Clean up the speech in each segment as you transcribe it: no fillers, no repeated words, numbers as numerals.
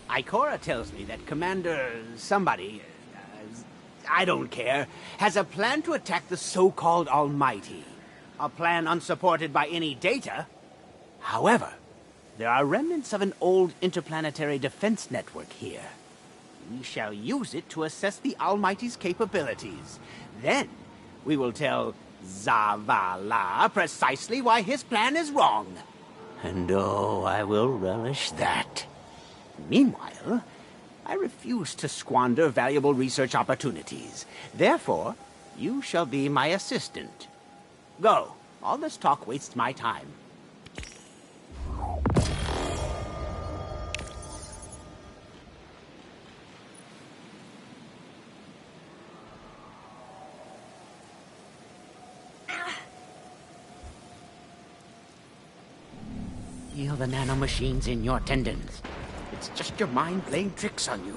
Ikora tells me that Commander somebody, I don't care, has a plan to attack the so-called Almighty. A plan unsupported by any data. However, there are remnants of an old interplanetary defense network here. We shall use it to assess the Almighty's capabilities. Then, we will tell Zavala precisely why his plan is wrong. And oh, I will relish that. Meanwhile, I refuse to squander valuable research opportunities. Therefore, you shall be my assistant. Go. All this talk wastes my time. Feel the nanomachines in your tendons. It's just your mind playing tricks on you.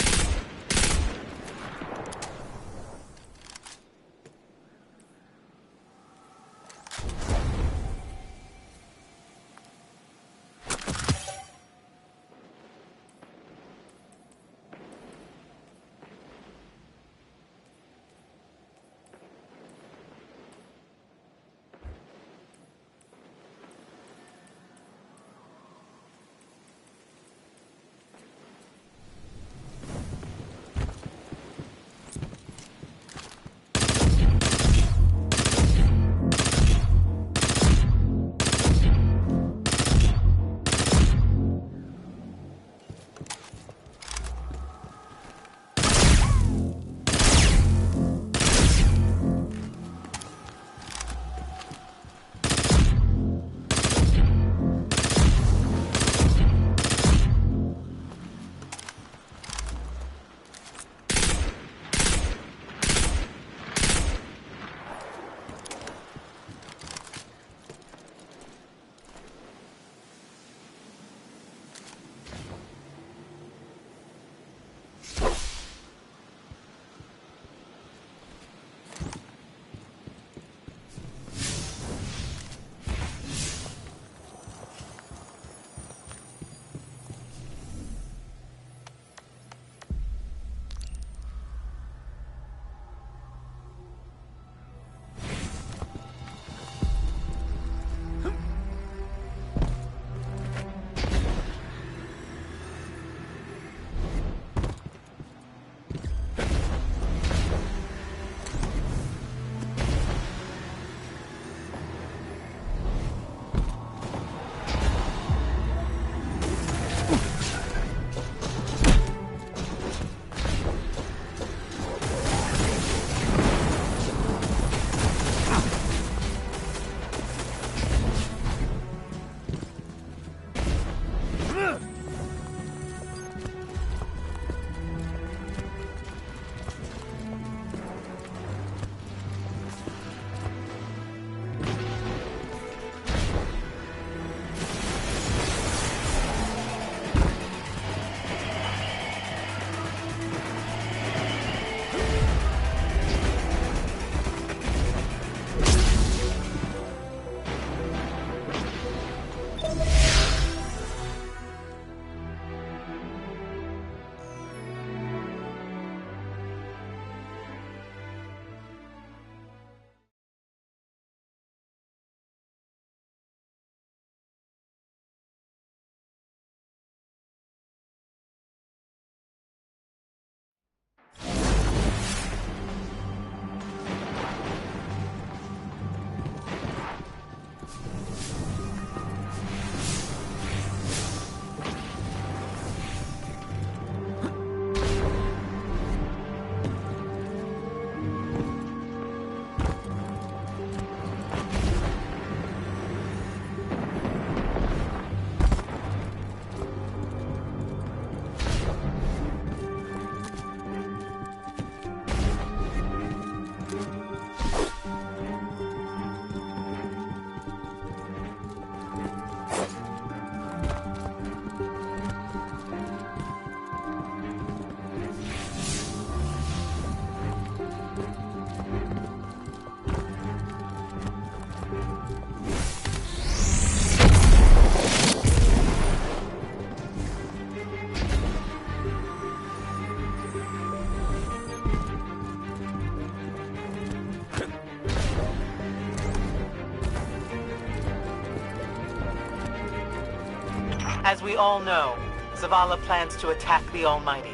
As we all know, Zavala plans to attack the Almighty.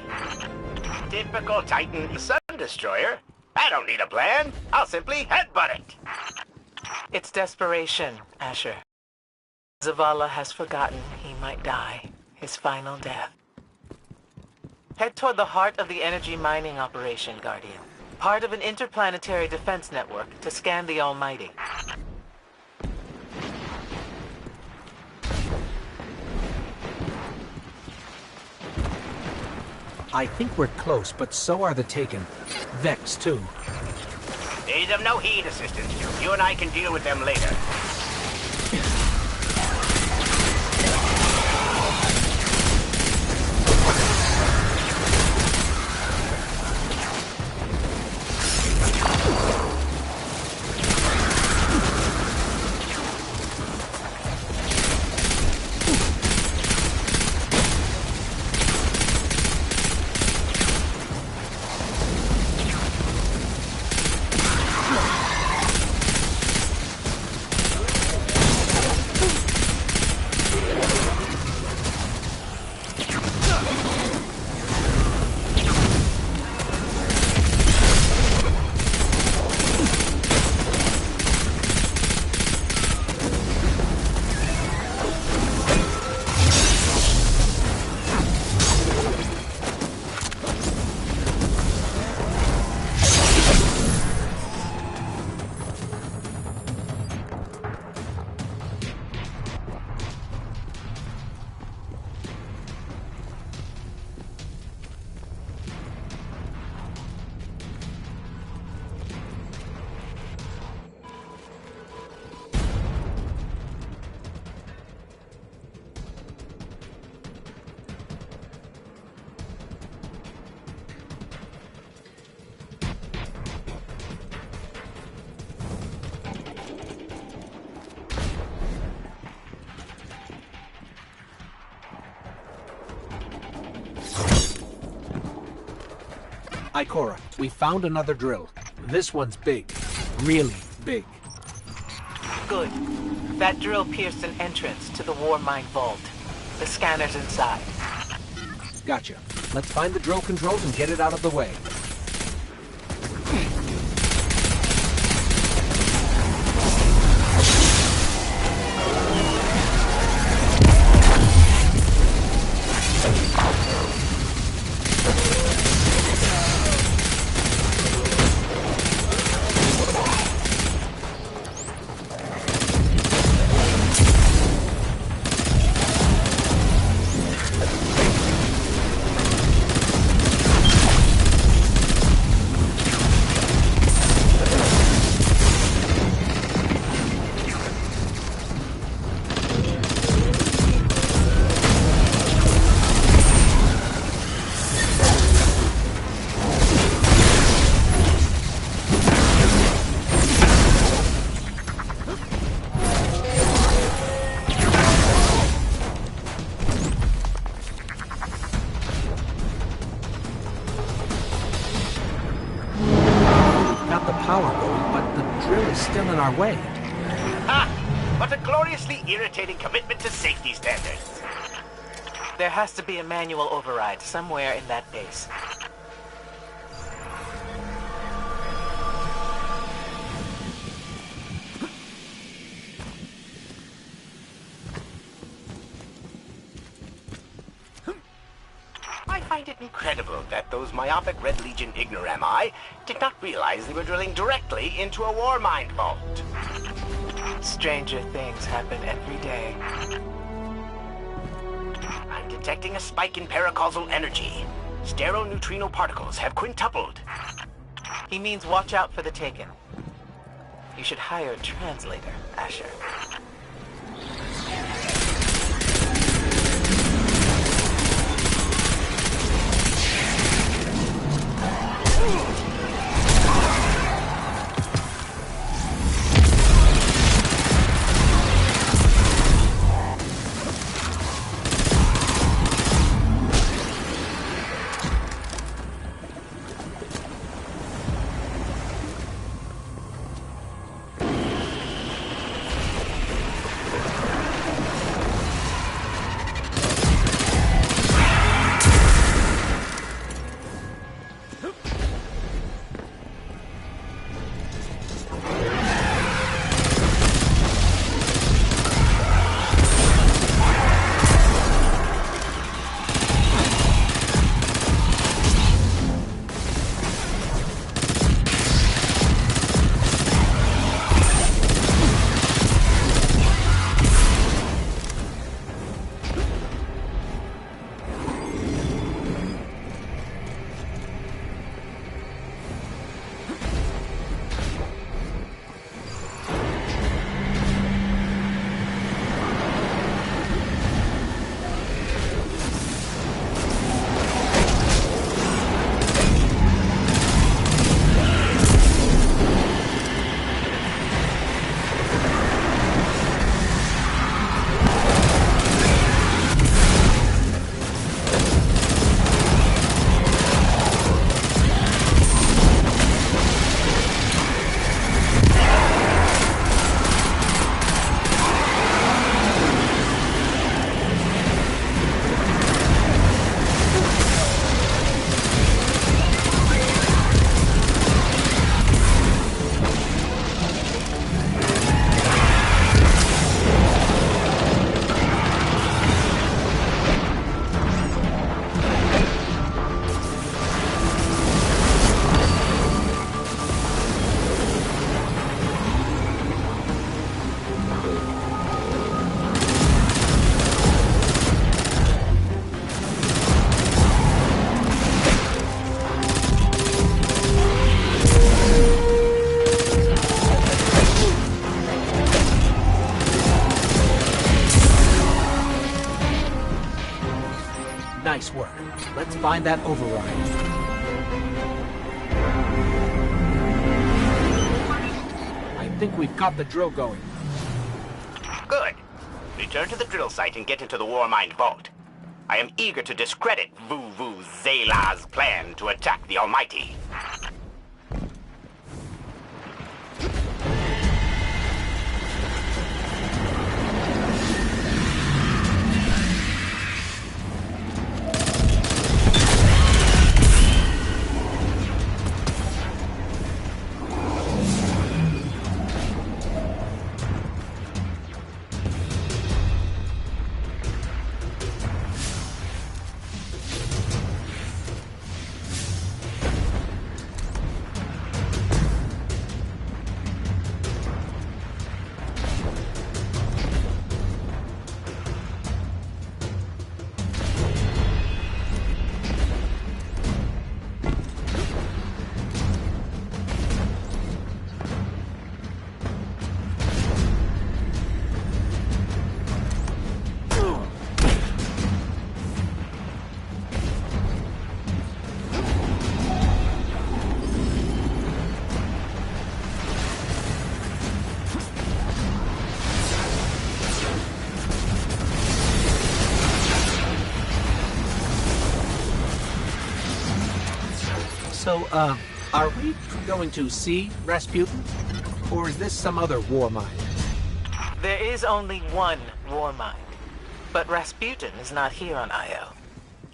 Typical Titan Sun Destroyer. I don't need a plan. I'll simply headbutt it. It's desperation, Asher. Zavala has forgotten he might die, his final death. Head toward the heart of the energy mining operation, Guardian. Part of an interplanetary defense network to scan the Almighty. I think we're close, but so are the Taken. Vex, too. Pay them no heed, Assistant. You and I can deal with them later. Ikora, we found another drill. This one's big. Really big. Good. That drill pierced an entrance to the War Mine Vault. The scanner's inside. Gotcha. Let's find the drill controls and get it out of the way. Way. Ha! What a gloriously irritating commitment to safety standards. There has to be a manual override somewhere in that base. I find it incredible that those myopic Red Legion ignorami did not realize they were drilling directly into a war mine vault. Stranger things happen every day. I'm detecting a spike in paracausal energy. Stereoneutrino particles have quintupled. He means watch out for the Taken. You should hire a translator, Asher. find that override. I think we've got the drill going. Good. Return to the drill site and get into the Warmind vault. I am eager to discredit Vu Zela's plan to attack the Almighty. So, are we going to see Rasputin? Or is this some other war mind? There is only one Warmind. But Rasputin is not here on Io.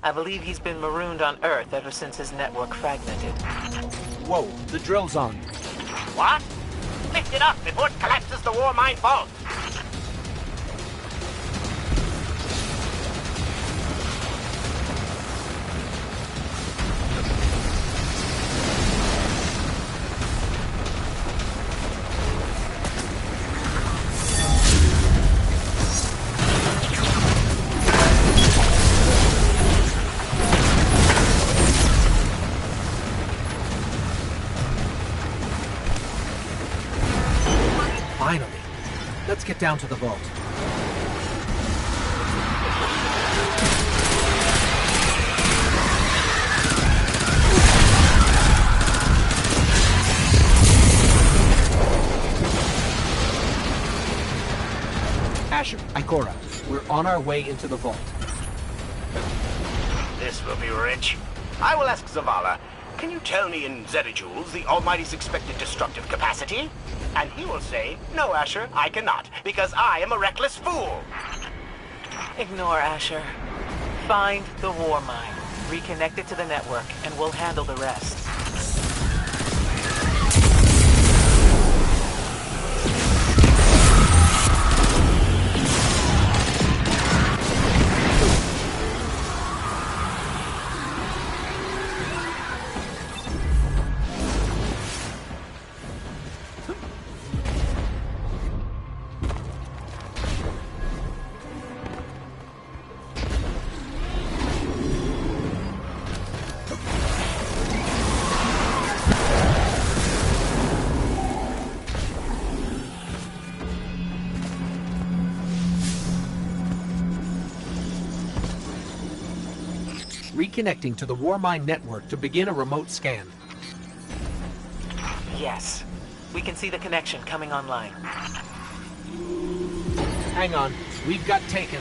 I believe he's been marooned on Earth ever since his network fragmented. Whoa, the drill's on. What? Lift it up before it collapses the Warmind vault! Finally. Let's get down to the vault. Asher, Ikora, we're on our way into the vault. This will be rich. I will ask Zavala, can you tell me in zetajoules the Almighty's expected destructive capacity? And he will say, no, Asher, I cannot, because I am a reckless fool. Ignore Asher. Find the Warmind, reconnect it to the network, and we'll handle the rest. Reconnecting to the Warmind network to begin a remote scan. Yes. We can see the connection coming online. Hang on, we've got taken.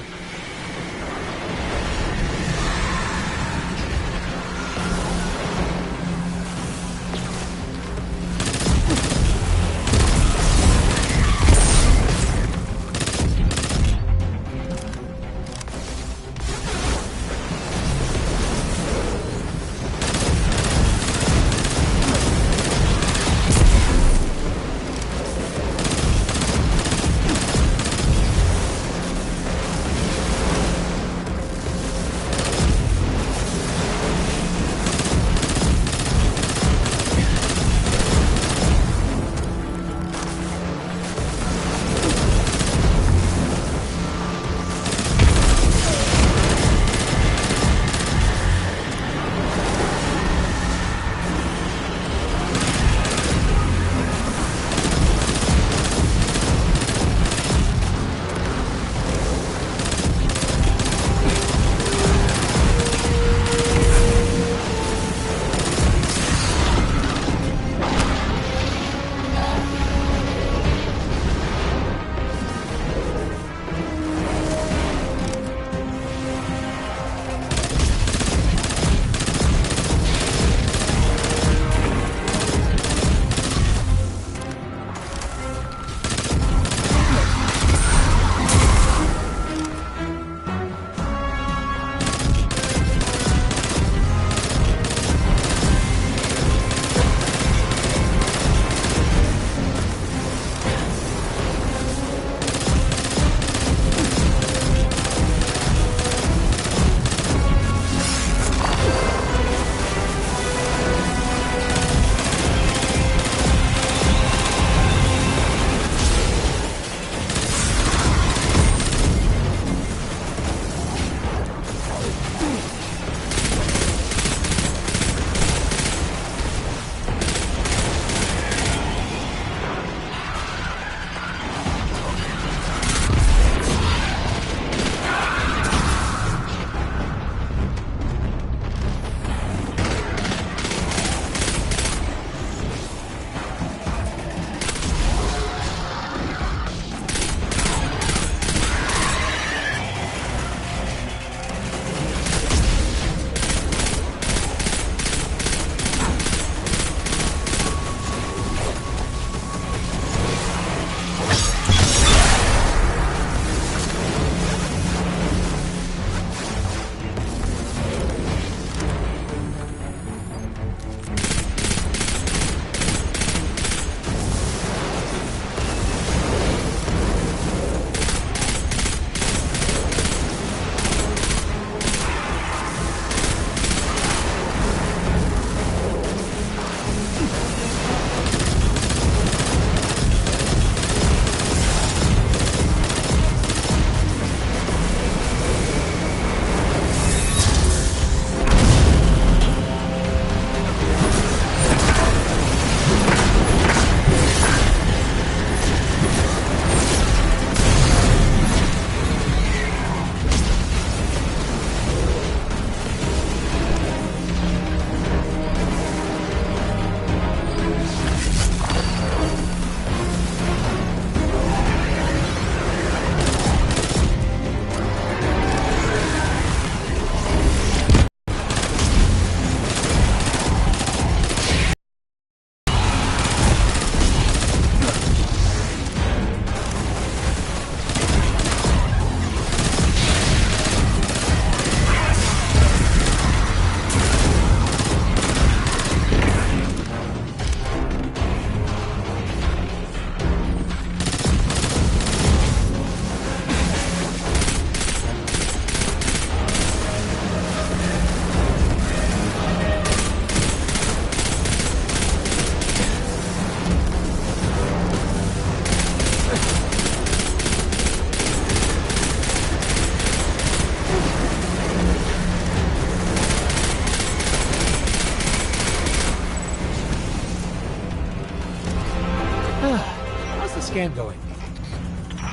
scan going?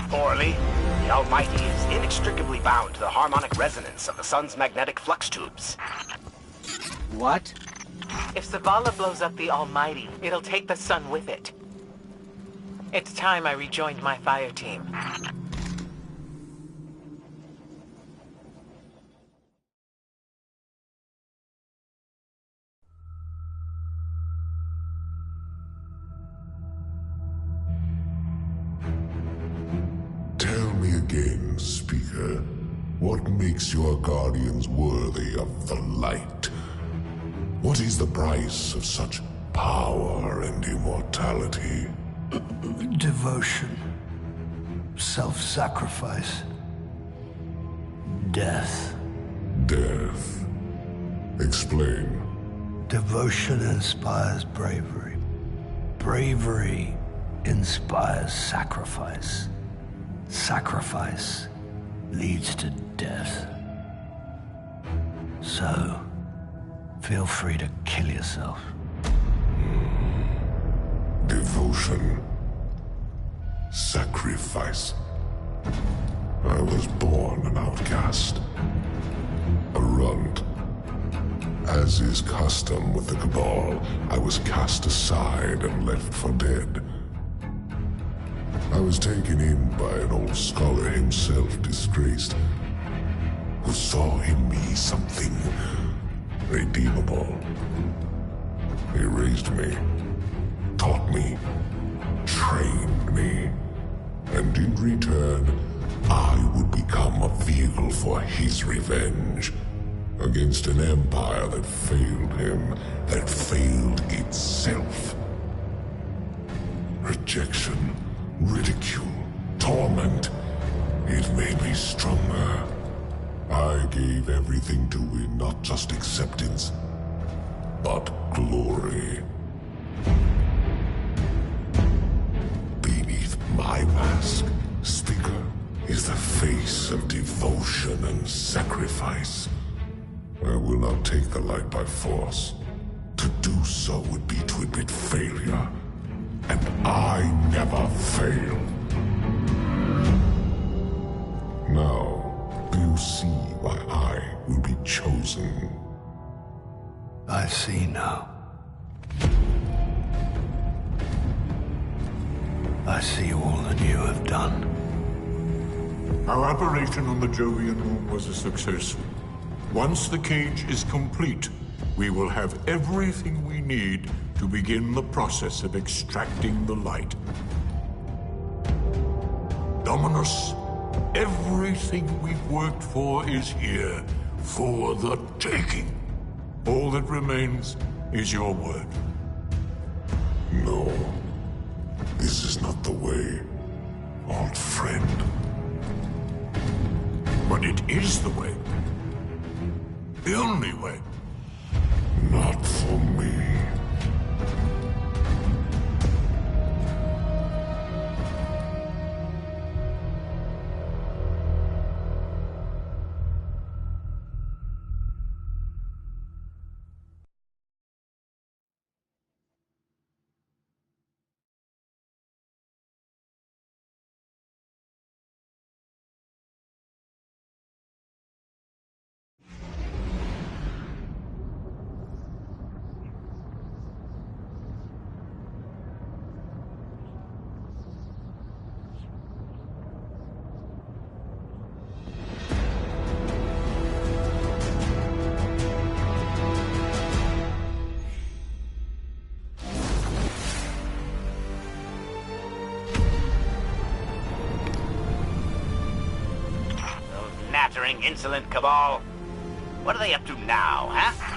Poorly. The Almighty is inextricably bound to the harmonic resonance of the sun's magnetic flux tubes. What? If Zavala blows up the Almighty, it'll take the sun with it. It's time I rejoined my fire team. Tell me again, Speaker, what makes your guardians worthy of the light? What is the price of such power and immortality? Devotion. Self-sacrifice. Death. Death. Explain. Devotion inspires bravery. Bravery inspires sacrifice. Sacrifice leads to death. So, feel free to kill yourself. Devotion. Sacrifice. I was born an outcast. A runt. As is custom with the Cabal, I was cast aside and left for dead. I was taken in by an old scholar himself, disgraced, who saw in me something redeemable. He raised me, taught me, trained me, and in return, I would become a vehicle for his revenge against an empire that failed him, that failed itself. Rejection, ridicule, torment. It made me stronger. I gave everything to win not just acceptance, but glory. Beneath my mask, Speaker, is the face of devotion and sacrifice. I will not take the light by force. To do so would be to admit failure. And I never fail. Now, do you see why I will be chosen? I see now. I see all that you have done. Our operation on the Jovian moon was a success. Once the cage is complete, we will have everything we need to begin the process of extracting the light. Dominus, everything we've worked for is here, for the taking. All that remains is your word. No. This is not the way, old friend. But it is the way. The only way. Not for me. Nattering, insolent Cabal. What are they up to now, huh?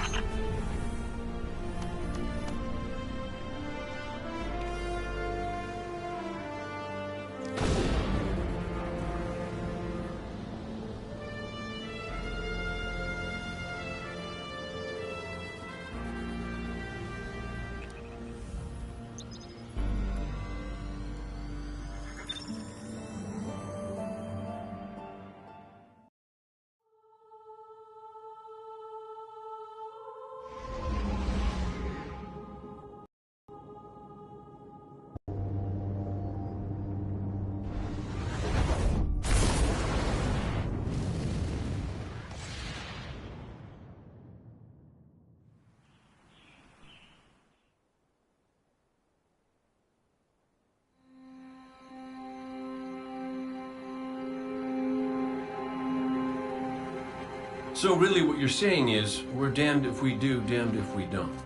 So really what you're saying is, we're damned if we do, damned if we don't.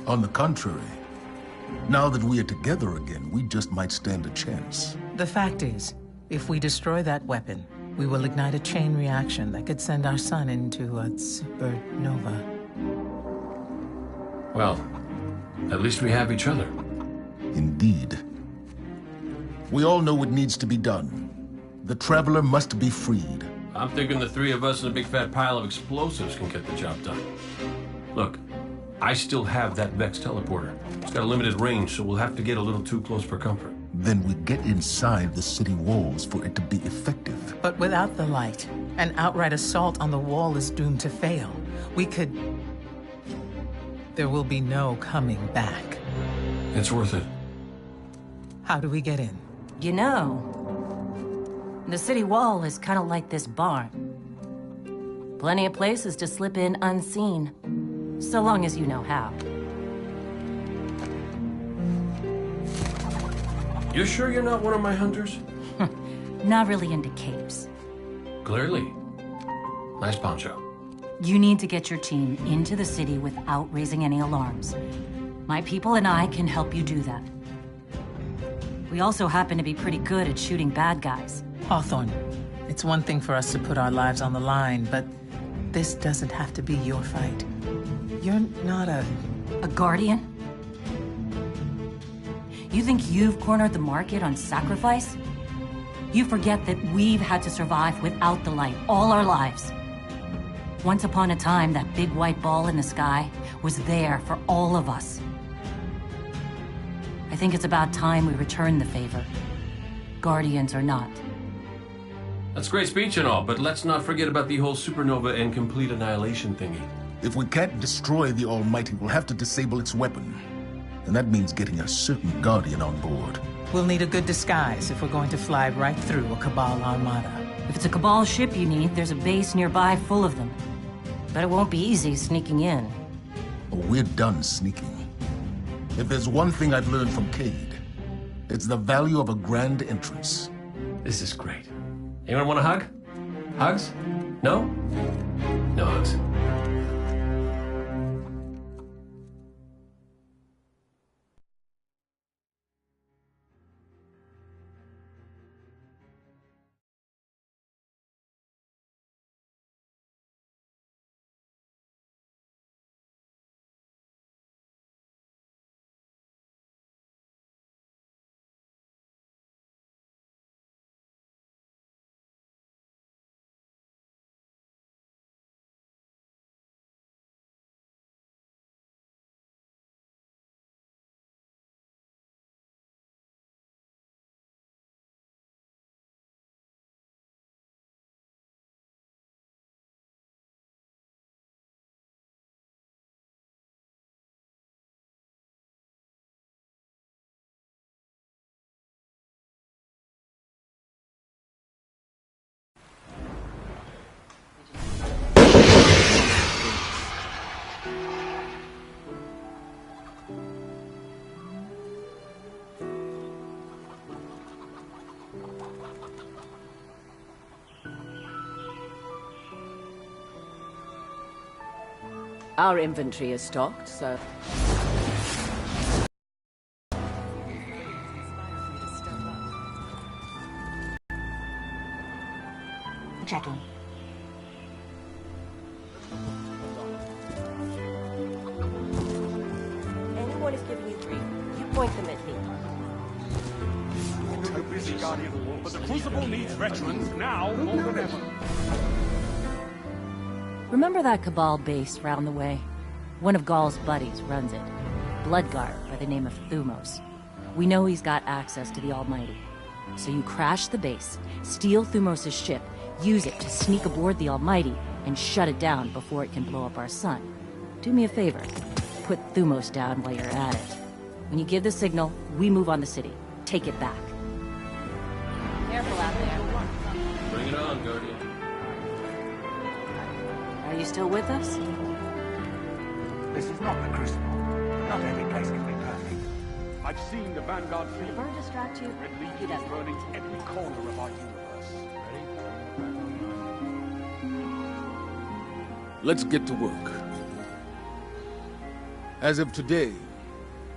On the contrary, now that we are together again, we just might stand a chance. The fact is, if we destroy that weapon, we will ignite a chain reaction that could send our sun into a supernova. Well, at least we have each other. Indeed. We all know what needs to be done. The Traveler must be freed. I'm thinking the three of us and a big fat pile of explosives can get the job done. Look, I still have that Vex teleporter. It's got a limited range, so we'll have to get a little too close for comfort. Then we get inside the city walls for it to be effective. But without the light, an outright assault on the wall is doomed to fail. We could... There will be no coming back. It's worth it. How do we get in? You know, the city wall is kind of like this barn. Plenty of places to slip in unseen, so long as you know how. You sure you're not one of my hunters? Not really into capes. Clearly. Nice poncho. You need to get your team into the city without raising any alarms. My people and I can help you do that. We also happen to be pretty good at shooting bad guys. Hawthorne, it's one thing for us to put our lives on the line, but this doesn't have to be your fight. You're not a guardian? You think you've cornered the market on sacrifice? You forget that we've had to survive without the light all our lives. Once upon a time, that big white ball in the sky was there for all of us. I think it's about time we return the favor. Guardians or not. That's great speech and all, but let's not forget about the whole supernova and complete annihilation thingy. If we can't destroy the Almighty, we'll have to disable its weapon. And that means getting a certain Guardian on board. We'll need a good disguise if we're going to fly right through a Cabal armada. If it's a Cabal ship you need, there's a base nearby full of them. But it won't be easy sneaking in. Oh, we're done sneaking. If there's one thing I've learned from Cade, it's the value of a grand entrance. This is great. Anyone want a hug? Hugs? No? No hugs. Our inventory is stocked, so... Checking. Anyone is giving you grief, you point them at me. I know you're busy, Guardian, but the Crucible needs veterans now more than ever. Remember that Cabal base round the way? One of Gaul's buddies runs it. Bloodguard by the name of Thumos. We know he's got access to the Almighty. So you crash the base, steal Thumos' ship, use it to sneak aboard the Almighty, and shut it down before it can blow up our sun. Do me a favor. Put Thumos down while you're at it. When you give the signal, we move on the city. Take it back. Careful out there. Bring it on, Guardian. Are you still with us? This is not the Crucible. Not every place can be perfect. I've seen the Vanguard fleet. If I distract you, Red Legion he is doesn't. burning every corner of our universe. Ready? Let's get to work. As of today,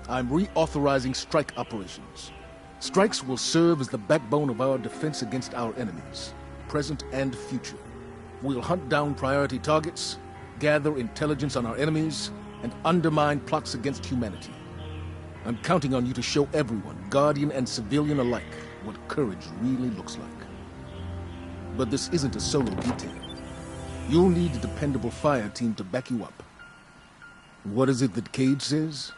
I'm reauthorizing strike operations. Strikes will serve as the backbone of our defense against our enemies, present and future. We'll hunt down priority targets, gather intelligence on our enemies, and undermine plots against humanity. I'm counting on you to show everyone, Guardian and civilian alike, what courage really looks like. But this isn't a solo detail. You'll need a dependable fire team to back you up. What is it that Cage says?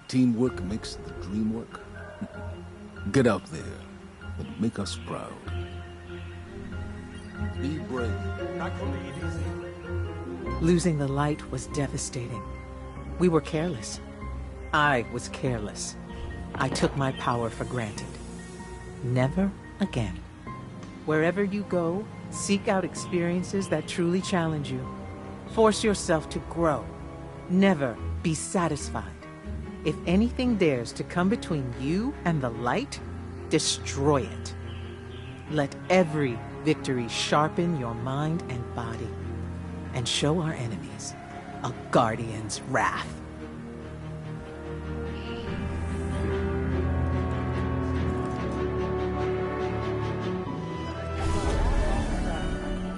Teamwork makes the dream work. Get out there and make us proud. Be brave. Losing the light was devastating. We were careless. I was careless. I took my power for granted. Never again. Wherever you go, seek out experiences that truly challenge you. Force yourself to grow. Never be satisfied. If anything dares to come between you and the light, destroy it. Let every victory sharpen your mind and body, and show our enemies a Guardian's wrath.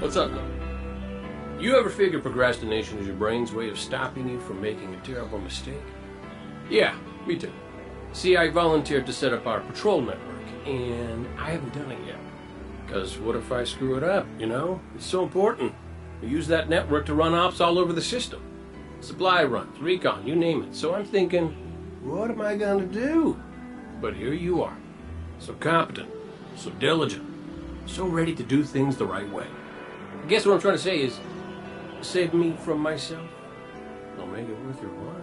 What's up, though? You ever figure procrastination is your brain's way of stopping you from making a terrible mistake? Yeah, me too. See, I volunteered to set up our patrol network, and I haven't done it yet. Because what if I screw it up, you know? It's so important. We use that network to run ops all over the system. Supply runs, recon, you name it. So I'm thinking, what am I going to do? But here you are. So competent, so diligent, so ready to do things the right way. I guess what I'm trying to say is, save me from myself. I'll make it worth your while.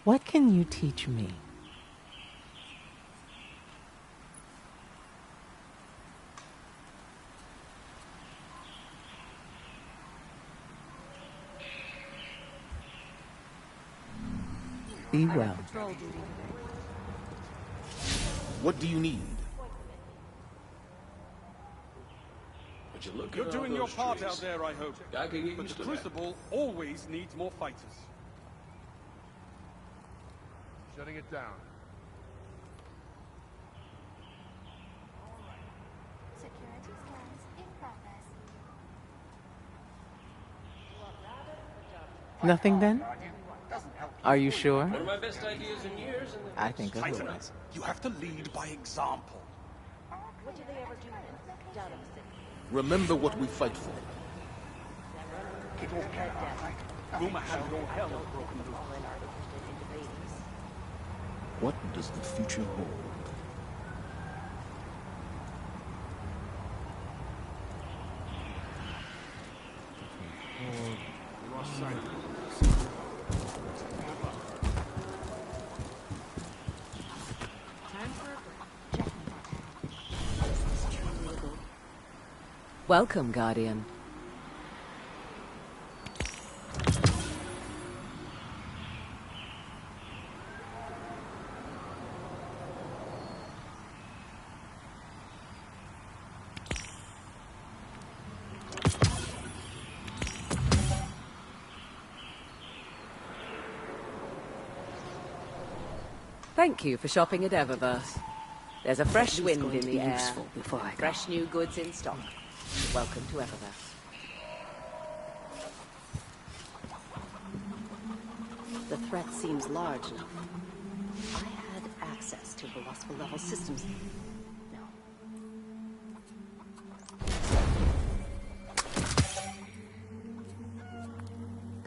What can you teach me? Be well. What do you need? But you look You're at all doing your those part trees. out there, I hope. I can get But used the to that. Crucible always needs more fighters. Shutting it down. Security scans in progress. Nothing then? Are you sure? One of my best ideas in years. And I think otherwise. You have to lead by example. What do they ever do then? Down in the city. Remember what we fight for. People's head down. Rumor has your hell broken loose. All in are interested in debating. What does the future hold? Welcome, Guardian. Thank you for shopping at Eververse. There's a fresh wind in the air. Before I go. Fresh new goods in stock. Welcome to Eververse. The threat seems large enough. I had access to Velospor level systems. No.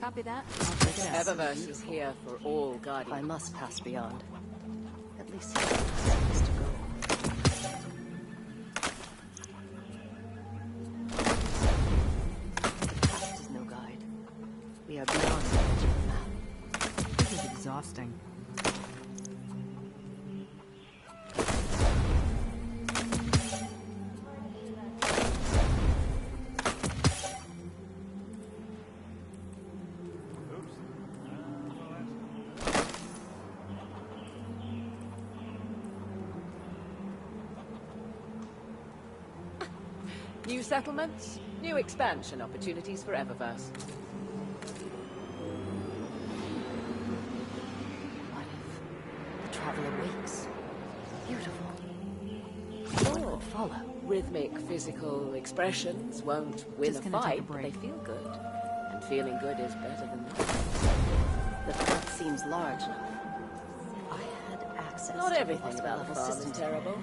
Copy that. I'll check it out. Eververse is here for all Guardians. I must pass beyond. At least see place to go. The past is no guide. We are beyond the edge of the map. This is exhausting. New settlements, new expansion opportunities for Eververse. What if the Traveler wakes? Beautiful. What could follow? Rhythmic physical expressions won't win Just a gonna take a fight, but they break. feel good. And feeling good is better than nothing. The threat seems large enough. If I had access Not to everything about the level farm is systems. terrible.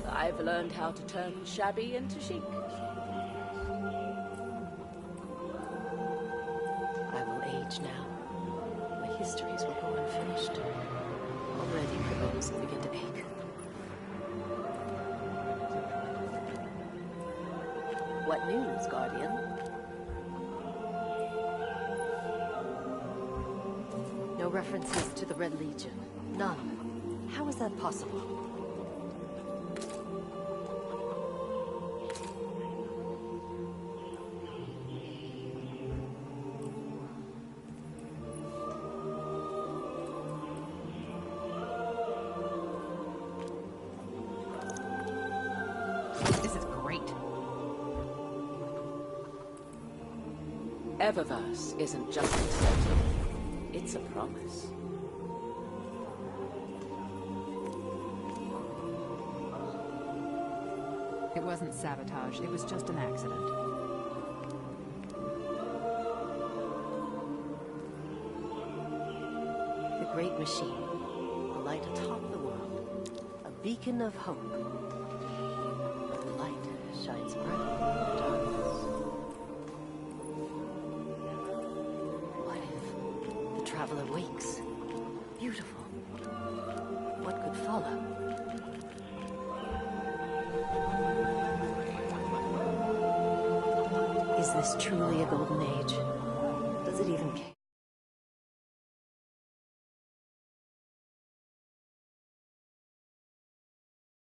I've learned how to turn shabby into chic. I will age now. My histories will go unfinished. Already my bones begin to ache. What news, Guardian? No references to the Red Legion. None. How is that possible? This is great. Eververse isn't just a title, it's a promise. It wasn't sabotage, it was just an accident. The great machine. A light atop the world. A beacon of hope. But the light shines bright in the darkness. What if the Traveler wakes? Beautiful. What could follow? Is this truly a golden age? Does it even care?